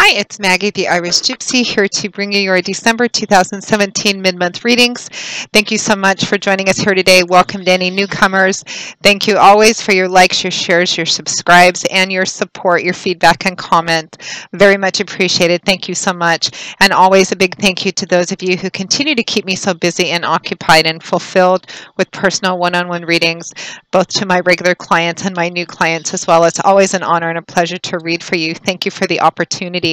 Hi, it's Maggie, the Irish Gypsy, here to bring you your December 2017 mid-month readings. Thank you so much for joining us here today. Welcome to any newcomers. Thank you always for your likes, your shares, your subscribes, and your support, your feedback and comment. Very much appreciated. Thank you so much. And always a big thank you to those of you who continue to keep me so busy and occupied and fulfilled with personal one-on-one readings, both to my regular clients and my new clients as well. It's always an honor and a pleasure to read for you. Thank you for the opportunity.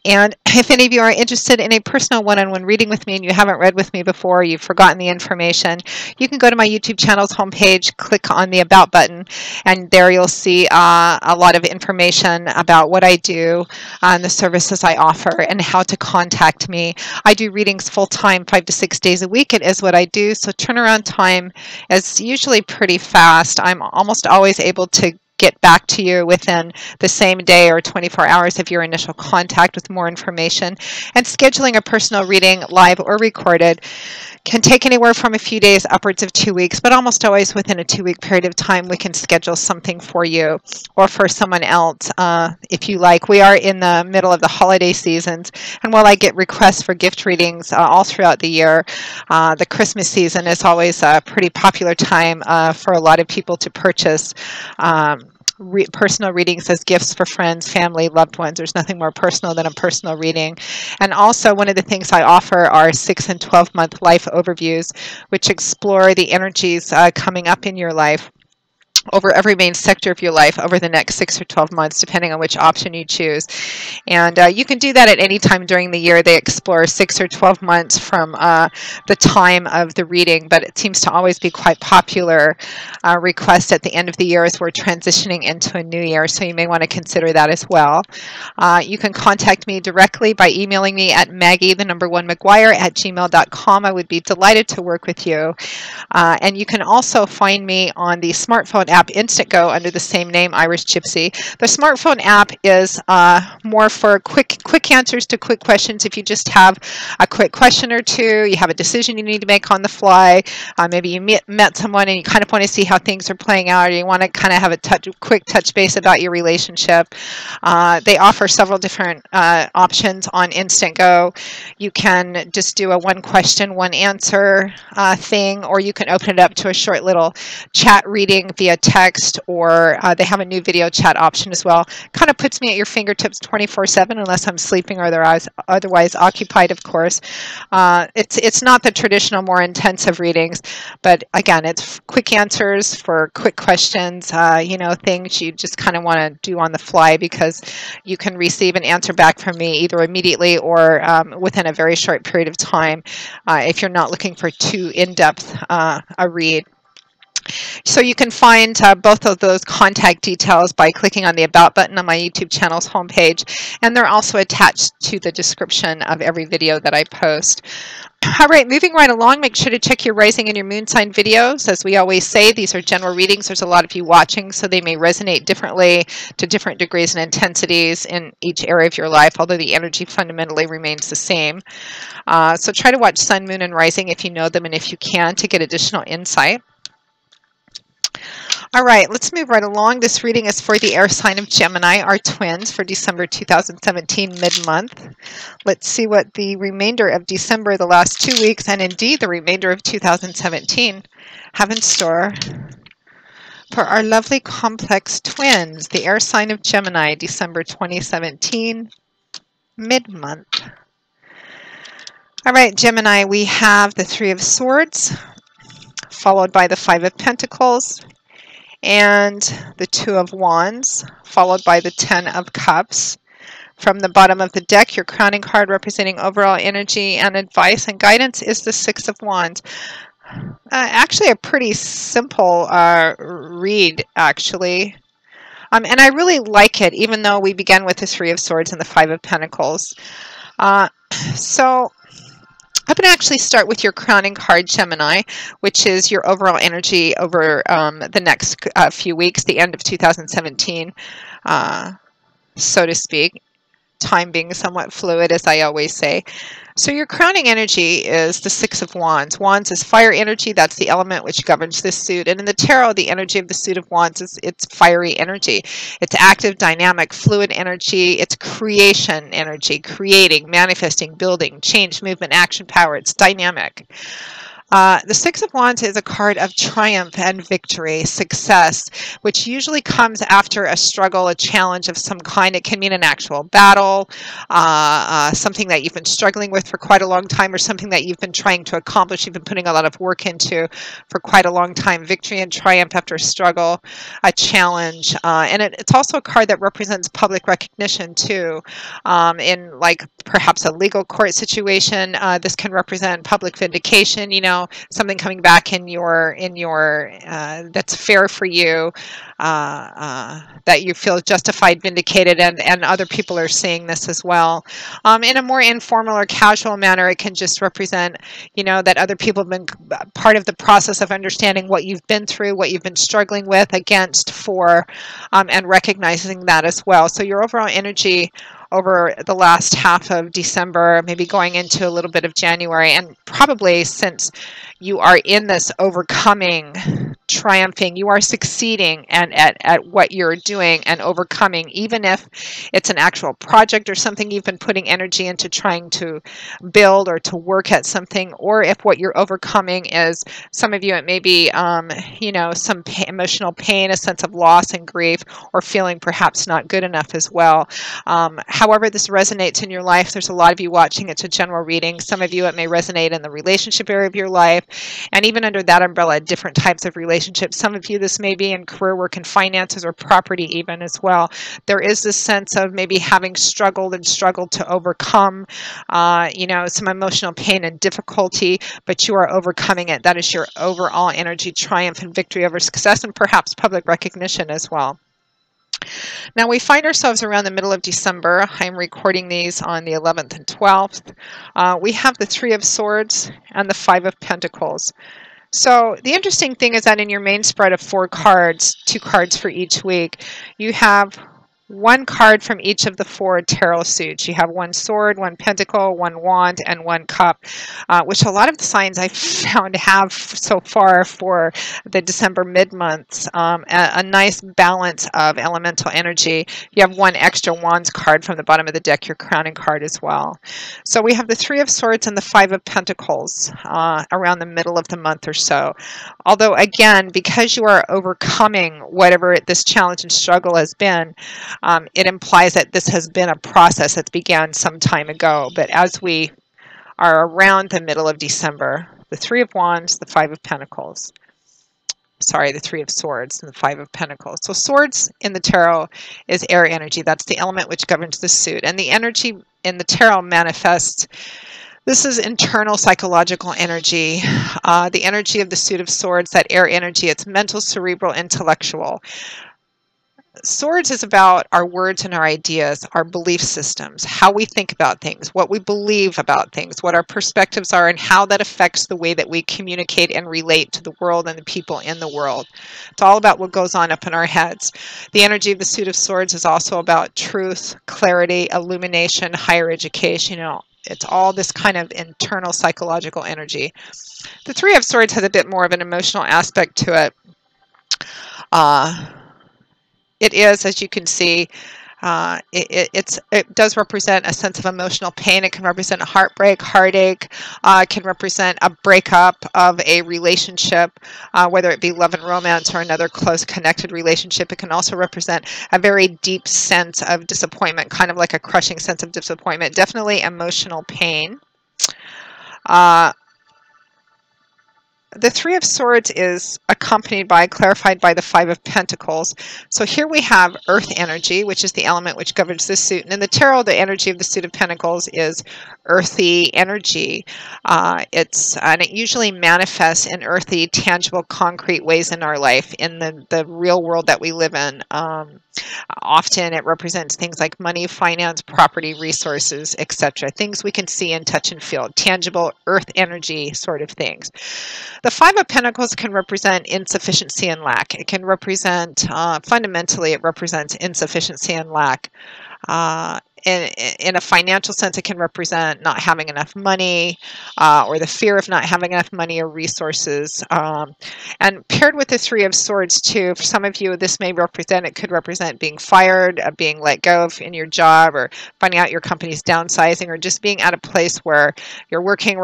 And if any of you are interested in a personal one-on-one reading with me and you haven't read with me before, you've forgotten the information, you can go to my YouTube channel's homepage, click on the About button, and there you'll see a lot of information about what I do, the services I offer, and how to contact me. I do readings full-time, 5 to 6 days a week. It is what I do, so turnaround time is usually pretty fast. I'm almost always able to get back to you within the same day or 24 hours of your initial contact with more information. And scheduling a personal reading, live or recorded, can take anywhere from a few days upwards of 2 weeks, but almost always within a 2-week period of time we can schedule something for you or for someone else if you like. We are in the middle of the holiday seasons, and while I get requests for gift readings all throughout the year, the Christmas season is always a pretty popular time for a lot of people to purchase personal readings as gifts for friends, family, loved ones. There's nothing more personal than a personal reading. And also, one of the things I offer are 6 and 12-month life overviews, which explore the energies coming up in your life over every main sector of your life over the next 6 or 12 months, depending on which option you choose. And you can do that at any time during the year. They explore 6 or 12 months from the time of the reading, but it seems to always be quite popular request at the end of the year as we're transitioning into a new year, so you may want to consider that as well. You can contact me directly by emailing me at maggie1McGuire@gmail.com. I would be delighted to work with you. And you can also find me on the smartphone app Instantgo under the same name, Irish Gypsy. The smartphone app is more for quick answers to quick questions. If you just have a quick question or two, you have a decision you need to make on the fly, maybe you met someone and you kind of want to see how things are playing out, or you want to kind of have a quick touch base about your relationship. They offer several different options on Instantgo. You can just do a one question, one answer thing, or you can open it up to a short little chat reading via text, or they have a new video chat option as well. Kind of puts me at your fingertips 24/7 unless I'm sleeping or otherwise occupied, of course. It's not the traditional, more intensive readings, but again, it's quick answers for quick questions, things you just kind of want to do on the fly, because you can receive an answer back from me either immediately or within a very short period of time if you're not looking for too in-depth a read. So you can find both of those contact details by clicking on the About button on my YouTube channel's homepage, and they're also attached to the description of every video that I post. All right, moving right along, make sure to check your rising and your moon sign videos. As we always say, these are general readings. There's a lot of you watching, so they may resonate differently to different degrees and intensities in each area of your life, although the energy fundamentally remains the same. So try to watch sun, moon, and rising if you know them and if you can, to get additional insight. All right, let's move right along. This reading is for the air sign of Gemini, our twins, for December 2017 mid-month. Let's see what the remainder of December, the last 2 weeks, and indeed the remainder of 2017 have in store for our lovely complex twins, the air sign of Gemini, December 2017 mid-month. All right, Gemini, we have the 3 of Swords, followed by the 5 of Pentacles, and the 2 of Wands, followed by the 10 of Cups. From the bottom of the deck, your crowning card representing overall energy and advice and guidance is the 6 of Wands. Actually a pretty simple read, actually. And I really like it, even though we began with the 3 of Swords and the 5 of Pentacles. So I'm going to actually start with your crowning card, Gemini, which is your overall energy over the next few weeks, the end of 2017, so to speak. time being somewhat fluid, as I always say. So your crowning energy is the Six of Wands. Wands is fire energy. That's the element which governs this suit. And in the tarot, the energy of the suit of Wands is it's fiery energy. It's active, dynamic, fluid energy. It's creation energy, creating, manifesting, building, change, movement, action, power. It's dynamic. The Six of Wands is a card of triumph and victory, success, which usually comes after a struggle, a challenge of some kind. It can mean an actual battle, something that you've been struggling with for quite a long time, or something that you've been trying to accomplish, you've been putting a lot of work into for quite a long time. Victory and triumph after a struggle, a challenge. And it's also a card that represents public recognition too. In like perhaps a legal court situation, this can represent public vindication, something coming back in your that's fair for you, that you feel justified, vindicated, and other people are seeing this as well. In a more informal or casual manner, it can just represent, that other people have been part of the process of understanding what you've been through, what you've been struggling with, against, for, and recognizing that as well. So your overall energy over the last half of December, maybe going into a little bit of January, and probably since you are in this overcoming, triumphing, you are succeeding and at what you're doing and overcoming, even if it's an actual project or something you've been putting energy into trying to build or to work at something, or if what you're overcoming is, some of you, it may be, some emotional pain, a sense of loss and grief, or feeling perhaps not good enough as well. However this resonates in your life, there's a lot of you watching. It's a general reading. Some of you, it may resonate in the relationship area of your life, and even under that umbrella, different types of relationships. Some of you, this may be in career, work, and finances, or property even as well. There is this sense of maybe having struggled to overcome, some emotional pain and difficulty, but you are overcoming it. That is your overall energy, triumph and victory over success, and perhaps public recognition as well. Now we find ourselves around the middle of December. I'm recording these on the 11th and 12th. We have the Three of Swords and the Five of Pentacles. So the interesting thing is that in your main spread of 4 cards, 2 cards for each week, you have 1 card from each of the 4 tarot suits. You have 1 sword, 1 pentacle, 1 wand, and 1 cup, which a lot of the signs I've found have so far for the December mid-months, a nice balance of elemental energy. You have 1 extra wands card from the bottom of the deck, your crowning card as well. So we have the Three of Swords and the Five of Pentacles around the middle of the month or so. Although again, because you are overcoming whatever this challenge and struggle has been, it implies that this has been a process that's began some time ago. But as we are around the middle of December, the Three of Wands, the Five of Pentacles, the Three of Swords and the Five of Pentacles. So swords in the tarot is air energy. That's the element which governs the suit. And the energy in the tarot manifests, this is internal psychological energy. The energy of the suit of swords, that air energy, it's mental, cerebral, intellectual. Swords is about our words and our ideas, our belief systems, how we think about things, what we believe about things, what our perspectives are, and how that affects the way that we communicate and relate to the world and the people in the world. It's all about what goes on up in our heads. The energy of the suit of swords is also about truth, clarity, illumination, higher education. It's all this kind of internal psychological energy. The Three of Swords has a bit more of an emotional aspect to it. It is, as you can see, it does represent a sense of emotional pain. It can represent a heartbreak, heartache. It can represent a breakup of a relationship, whether it be love and romance or another close connected relationship. It can also represent a very deep sense of disappointment, kind of like a crushing sense of disappointment. Definitely emotional pain. The Three of Swords is accompanied by, clarified by the Five of Pentacles. So here we have earth energy, which is the element which governs this suit. And in the tarot, the energy of the suit of Pentacles is earthy energy. And it usually manifests in earthy, tangible, concrete ways in our life, in the real world that we live in. Often it represents things like money, finance, property, resources, etc. Things we can see and touch and feel. Tangible earth energy sort of things. The Five of Pentacles can represent insufficiency and lack. It can represent, fundamentally, it represents insufficiency and lack. in a financial sense, it can represent not having enough money, or the fear of not having enough money or resources. And paired with the Three of Swords too, for some of you, this may represent, it could represent being fired, being let go of in your job, or finding out your company's downsizing, or just being at a place where you're working,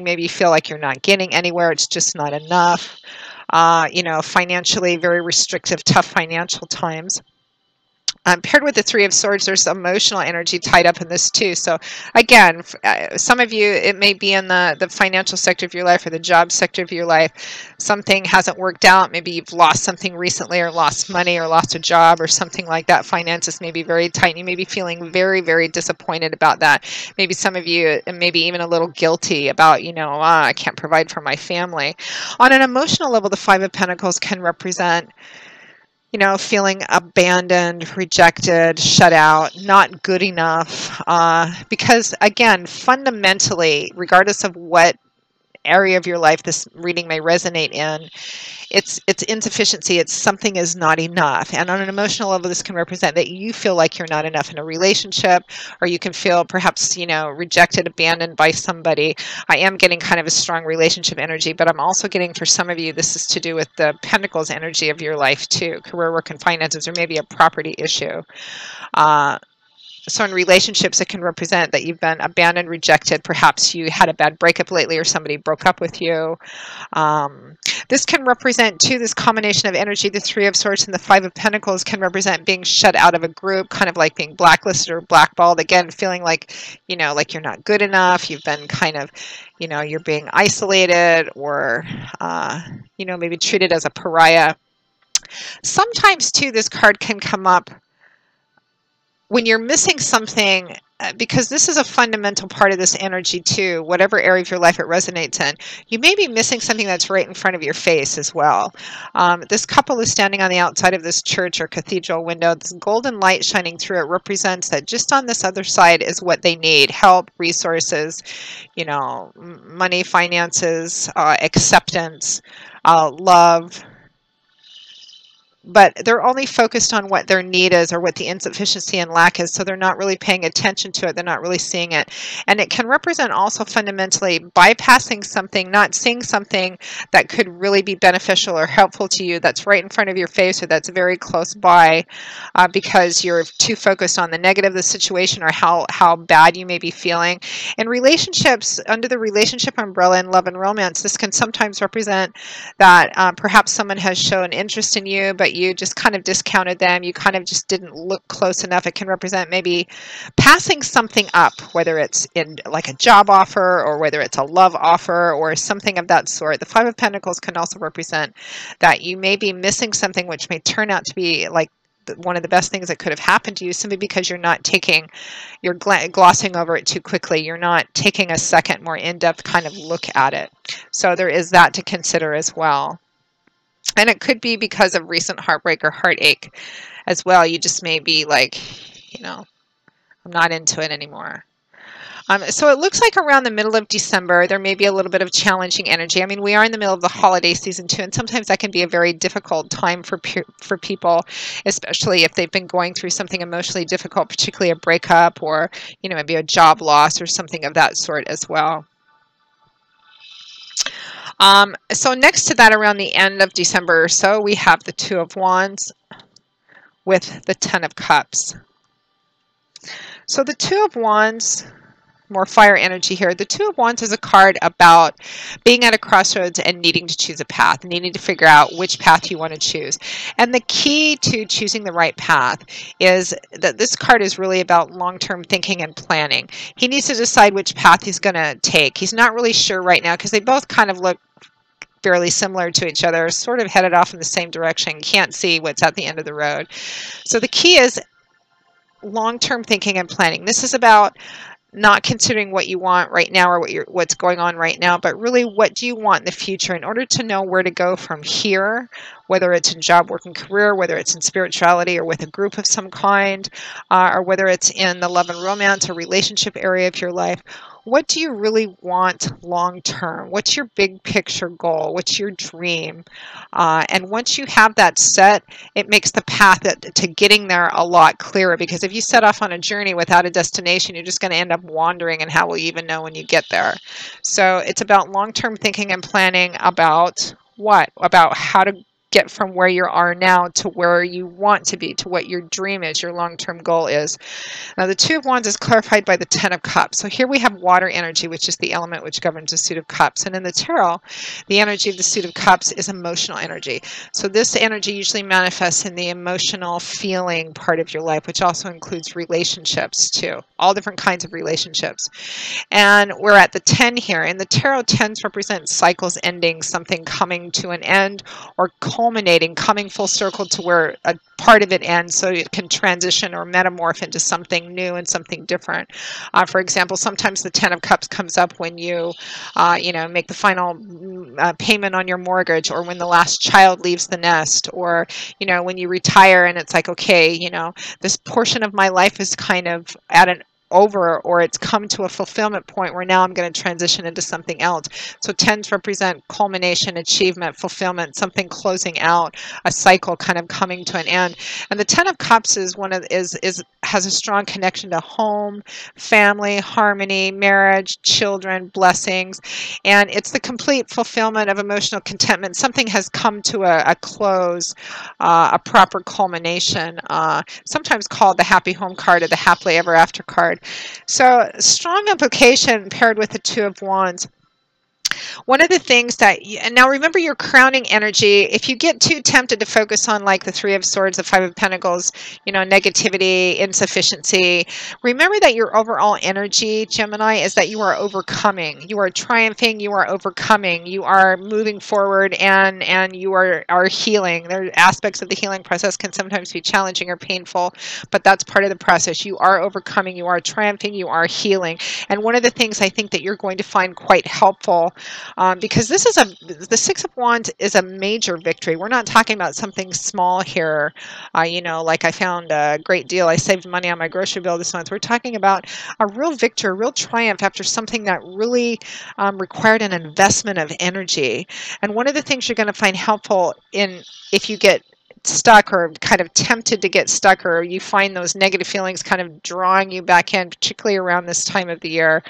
maybe you feel like you're not getting anywhere, it's just not enough. Financially very restrictive, tough financial times. Paired with the Three of Swords, there's emotional energy tied up in this too. So again, some of you, it may be in the financial sector of your life or the job sector of your life. Something hasn't worked out. Maybe you've lost something recently, or lost money, or lost a job, or something like that. Finances may be very tight. You may be feeling very, very disappointed about that. Maybe some of you, maybe even a little guilty about, I can't provide for my family. On an emotional level, the Five of Pentacles can represent feeling abandoned, rejected, shut out, not good enough. Because again, fundamentally, regardless of what area of your life this reading may resonate in, it's insufficiency. It's something is not enough. And on an emotional level, this can represent that you feel like you're not enough in a relationship, or you can feel perhaps, rejected, abandoned by somebody. I am getting kind of a strong relationship energy, but I'm also getting, for some of you, this is to do with the Pentacles energy of your life too, career, work, and finances, or maybe a property issue. So in relationships, it can represent that you've been abandoned, rejected. Perhaps you had a bad breakup lately, or somebody broke up with you. This can represent, too, this combination of energy, the Three of Swords and the Five of Pentacles can represent being shut out of a group, kind of like being blacklisted or blackballed. Again, feeling like, like you're not good enough. You've been kind of, you're being isolated, or, maybe treated as a pariah. Sometimes, too, this card can come up when you're missing something, because this is a fundamental part of this energy too, whatever area of your life it resonates in, you may be missing something that's right in front of your face as well. This couple is standing on the outside of this church or cathedral window. This golden light shining through it represents that just on this other side is what they need: help, resources, money, finances, acceptance, love. But they're only focused on what their need is, or what the insufficiency and lack is, so they're not really paying attention to it. They're not really seeing it. And it can represent also fundamentally bypassing something, not seeing something that could really be beneficial or helpful to you that's right in front of your face, or that's very close by, because you're too focused on the negative of the situation, or how bad you may be feeling. In relationships, under the relationship umbrella in love and romance, this can sometimes represent that perhaps someone has shown interest in you, but you just kind of discounted them. You kind of just didn't look close enough. It can represent maybe passing something up, whether it's in like a job offer, or whether it's a love offer, or something of that sort. The Five of Pentacles can also represent that you may be missing something which may turn out to be like one of the best things that could have happened to you, simply because you're glossing over it too quickly. You're not taking a second, more in-depth kind of look at it. So there is that to consider as well. And it could be because of recent heartbreak or heartache as well. You just may be like, I'm not into it anymore. So it looks like around the middle of December, there may be a little bit of challenging energy. I mean, we are in the middle of the holiday season too, and sometimes that can be a very difficult time for people, especially if they've been going through something emotionally difficult, particularly a breakup, or, maybe a job loss or something of that sort as well. So next to that, around the end of December or so, we have the Two of Wands with the Ten of Cups. So the Two of Wands, more fire energy here. The Two of Wands is a card about being at a crossroads and needing to choose a path, needing to figure out which path you want to choose. And the key to choosing the right path is that this card is really about long-term thinking and planning. He needs to decide which path he's going to take. He's not really sure right now, because they both kind of look fairly similar to each other, sort of headed off in the same direction, can't see what's at the end of the road. So the key is long-term thinking and planning. This is about not considering what you want right now, or what's going on right now, but really what do you want in the future in order to know where to go from here, whether it's in job, work, and career, whether it's in spirituality or with a group of some kind, or whether it's in the love and romance or relationship area of your life. What do you really want long term? What's your big picture goal? What's your dream? And once you have that set, it makes the path to getting there a lot clearer, because if you set off on a journey without a destination, you're just going to end up wandering, and how will you even know when you get there? So it's about long-term thinking and planning about what? About how to get from where you are now to where you want to be, to what your dream is, your long-term goal is. Now, the Two of Wands is clarified by the Ten of Cups. So here we have water energy, which is the element which governs the suit of cups. And in the tarot, the energy of the suit of cups is emotional energy. So this energy usually manifests in the emotional feeling part of your life, which also includes relationships too, all different kinds of relationships. And we're at the 10 here. In the tarot, 10s represent cycles ending, something coming to an end or culminating, coming full circle to where a part of it ends so it can transition or metamorph into something new and something different. For example, sometimes the 10 of Cups comes up when you, make the final payment on your mortgage, or when the last child leaves the nest, or, when you retire and it's like, okay, this portion of my life is kind of at an over, or it's come to a fulfillment point where now I'm going to transition into something else. So 10s represent culmination, achievement, fulfillment, something closing out, a cycle kind of coming to an end. And the 10 of Cups is has a strong connection to home, family, harmony, marriage, children, blessings, and it's the complete fulfillment of emotional contentment. Something has come to a close, a proper culmination, sometimes called the happy home card or the happily ever after card. So strong implication paired with the Two of Wands. One of the things that, and now remember your crowning energy, if you get too tempted to focus on like the Three of Swords, the Five of Pentacles, negativity, insufficiency, remember that your overall energy, Gemini, is that you are overcoming, you are triumphing, you are overcoming, you are moving forward, and you are healing. There are aspects of the healing process can sometimes be challenging or painful, but that's part of the process. You are overcoming, you are triumphing, you are healing. And one of the things I think that you're going to find quite helpful, because the Six of Wands is a major victory. We're not talking about something small here, like I found a great deal, I saved money on my grocery bill this month. We're talking about a real victory, a real triumph after something that really required an investment of energy. And one of the things you're going to find helpful if you get stuck or kind of tempted to get stuck, or you find those negative feelings kind of drawing you back in, particularly around this time of the year,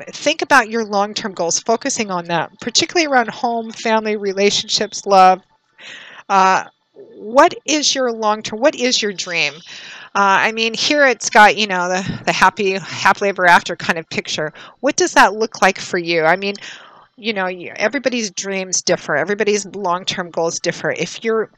think about your long-term goals, focusing on that, particularly around home, family, relationships, love. What is your long-term, what is your dream? Here it's got, the happily ever after kind of picture. What does that look like for you? Everybody's dreams differ. Everybody's long-term goals differ. If your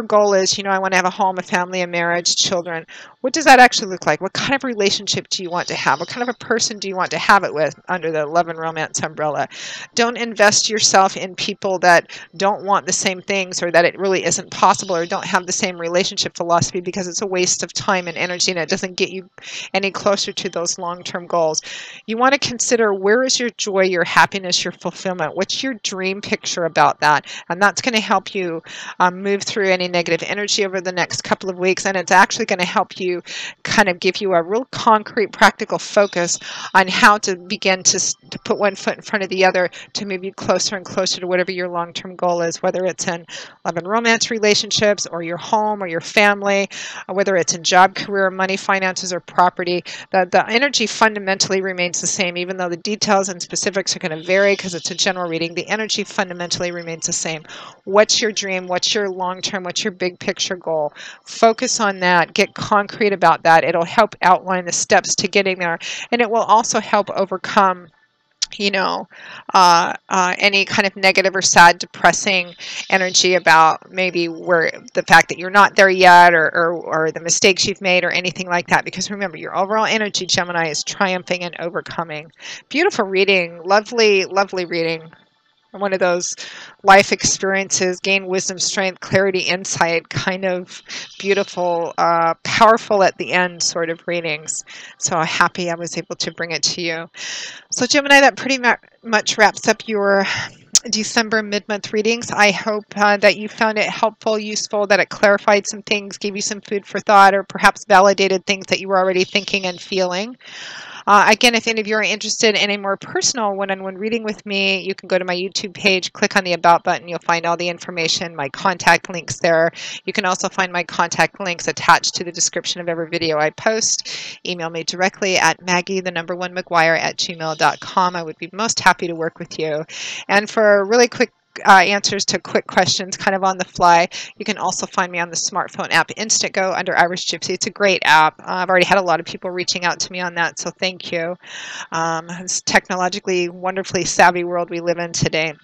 goal is, I want to have a home, a family, a marriage, children, what does that actually look like? What kind of relationship do you want to have? What kind of a person do you want to have it with under the love and romance umbrella? Don't invest yourself in people that don't want the same things, or that it really isn't possible, or don't have the same relationship philosophy, because it's a waste of time and energy, and it doesn't get you any closer to those long-term goals. You want to consider, where is your joy, your happiness, your fulfillment? What's your dream picture about that? And that's going to help you move through any negative energy over the next couple of weeks, and it's actually going to help you kind of give you a real concrete, practical focus on how to begin to put one foot in front of the other to move you closer and closer to whatever your long-term goal is, whether it's in love and romance relationships, or your home, or your family, or whether it's in job, career, money, finances, or property. The energy fundamentally remains the same, even though the details and specifics are going to vary because it's a general reading. The energy fundamentally remains the same. What's your dream? What's your long-term? What's your big picture goal? Focus on that. Get concrete about that. It'll help outline the steps to getting there, and it will also help overcome any kind of negative or sad, depressing energy about maybe where the fact that you're not there yet, or the mistakes you've made, or anything like that. Because remember, your overall energy, Gemini, is triumphing and overcoming. Beautiful reading. Lovely, lovely reading. One of those life experiences, gain wisdom, strength, clarity, insight, kind of beautiful, powerful at the end sort of readings. So happy I was able to bring it to you. So Gemini, that pretty much wraps up your December mid-month readings. I hope that you found it helpful, useful, that it clarified some things, gave you some food for thought, or perhaps validated things that you were already thinking and feeling. Again, if any of you are interested in a more personal one-on-one reading with me, you can go to my YouTube page, click on the About button. You'll find all the information, my contact links there. You can also find my contact links attached to the description of every video I post. Email me directly at maggie@gmail.com. I would be most happy to work with you. And for really quick answers to quick questions kind of on the fly, you can also find me on the smartphone app Instantgo under Irish Gypsy. It's a great app. I've already had a lot of people reaching out to me on that, so thank you. It's technologically wonderfully savvy world we live in today.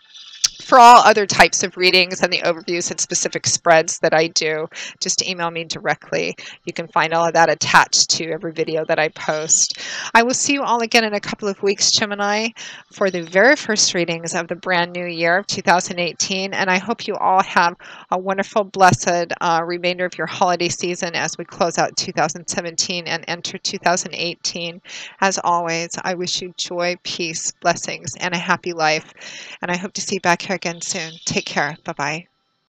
For all other types of readings and the overviews and specific spreads that I do, just email me directly. You can find all of that attached to every video that I post. I will see you all again in a couple of weeks, Gemini, for the very first readings of the brand new year of 2018. And I hope you all have a wonderful, blessed remainder of your holiday season as we close out 2017 and enter 2018. As always, I wish you joy, peace, blessings, and a happy life. And I hope to see you back here again soon. Take care. Bye-bye.